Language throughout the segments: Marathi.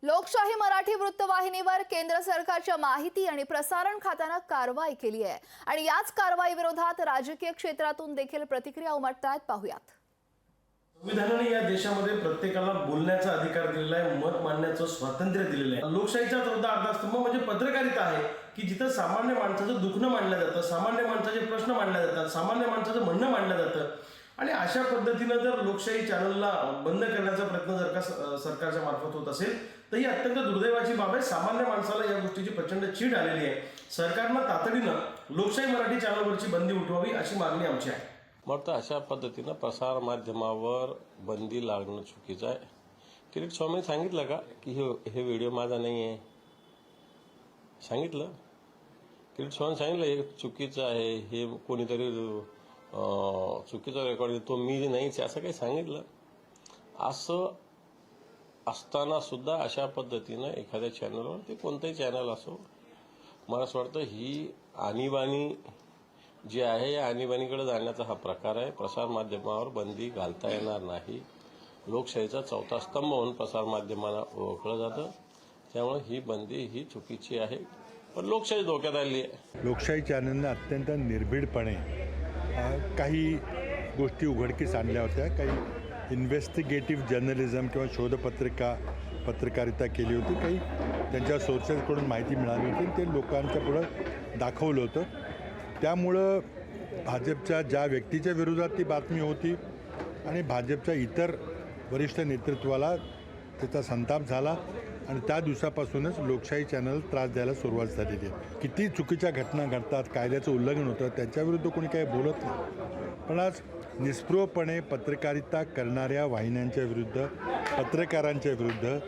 लोकशाही मराठी वृत्तवाहिनीवर केंद्र सरकारच्या माहिती आणि प्रसारण खात्याने कारवाई केली आहे आणि याच कारवाई विरोधात राजकीय क्षेत्रातून देखील प्रतिक्रिया उमटतायत. पाहूयात. संविधानाने या देशामध्ये प्रत्येकाला बोलण्याचा अधिकार दिलेला आहे, मत मांडण्याचं स्वातंत्र्य दिलेलं आहे. लोकशाहीचा चौथा आधारस्तंभ म्हणजे पत्रकारिता आहे की जिथं सामान्य माणसाचं दुखणं मांडलं जातं, सामान्य माणसाचे प्रश्न मांडले जातात, सामान्य माणसाचं म्हणणं मांडलं जातं. आणि अशा पद्धतीनं जर लोकशाही चॅनलला बंद करण्याचा प्रयत्न जर का सरकारच्या मार्फत होत असेल तर ही अत्यंत दुर्दैवाची बाब आहे. सामान्य माणसाला या गोष्टीची प्रचंड चीड आलेली आहे. सरकारनं तातडीनं लोकशाही मराठी चॅनलवरची बंदी उठवावी अशी मागणी आमची आहे. मग तर अशा पद्धतीनं प्रसार माध्यमावर बंदी लागणं चुकीचं आहे. किरीट स्वामींनी सांगितलं का की हे व्हिडिओ माझा नाही आहे? सांगितलं. किरीट स्वामी सांगितलं हे चुकीचं आहे, हे कोणीतरी चुकीचा रेकॉर्ड तो मी नाहीच असं काही सांगितलं? असं असताना सुद्धा अशा पद्धतीनं एखाद्या चॅनलवर, ते कोणतंही चॅनल असो, मला असं वाटतं ही आणीबाणी जी आहे या आणीबाणीकडे जाण्याचा हा प्रकार आहे. प्रसार माध्यमावर बंदी घालता येणार नाही. लोकशाहीचा चौथा स्तंभ म्हणून प्रसार माध्यमांना ओळखलं जातं. त्यामुळे ही बंदी ही चुकीची आहे, पण लोकशाही धोक्यात आली आहे. लोकशाही चॅनलने अत्यंत निर्भीडपणे काही गोष्टी उघडकीस आणल्या होत्या. काही इन्व्हेस्टिगेटिव्ह जर्नलिझम किंवा पत्रकारिता केली होती. काही त्यांच्या सोर्सेसकडून माहिती मिळाली होती, ते लोकांच्या पुढं दाखवलं होतं. त्यामुळं भाजपच्या ज्या व्यक्तीच्या विरोधात ती बातमी होती आणि भाजपच्या इतर वरिष्ठ नेतृत्वाला त्याचा संताप झाला आणि त्या दिवसापासूनच लोकशाही चॅनल त्रास द्यायला सुरुवात झालेली आहे. किती चुकीच्या घटना घडतात, कायद्याचं उल्लंघन होतं, त्यांच्याविरुद्ध कोणी काही बोलत नाही. पण आज निष्प्रभपणे पत्रकारिता करणाऱ्या वाहिन्यांच्या विरुद्ध, पत्रकारांच्या विरुद्ध,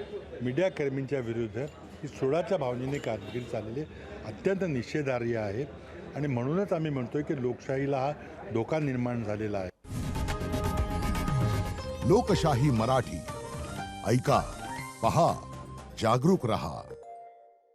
मीडियाकर्मींच्या विरुद्ध ही सोडाच्या भावनेने कामगिरी चाललेली अत्यंत निषेधार्ह आहे. आणि म्हणूनच आम्ही म्हणतोय की लोकशाहीला हा धोका निर्माण झालेला आहे. लोकशाही मराठी ऐका, पहा, जागरूक रहा.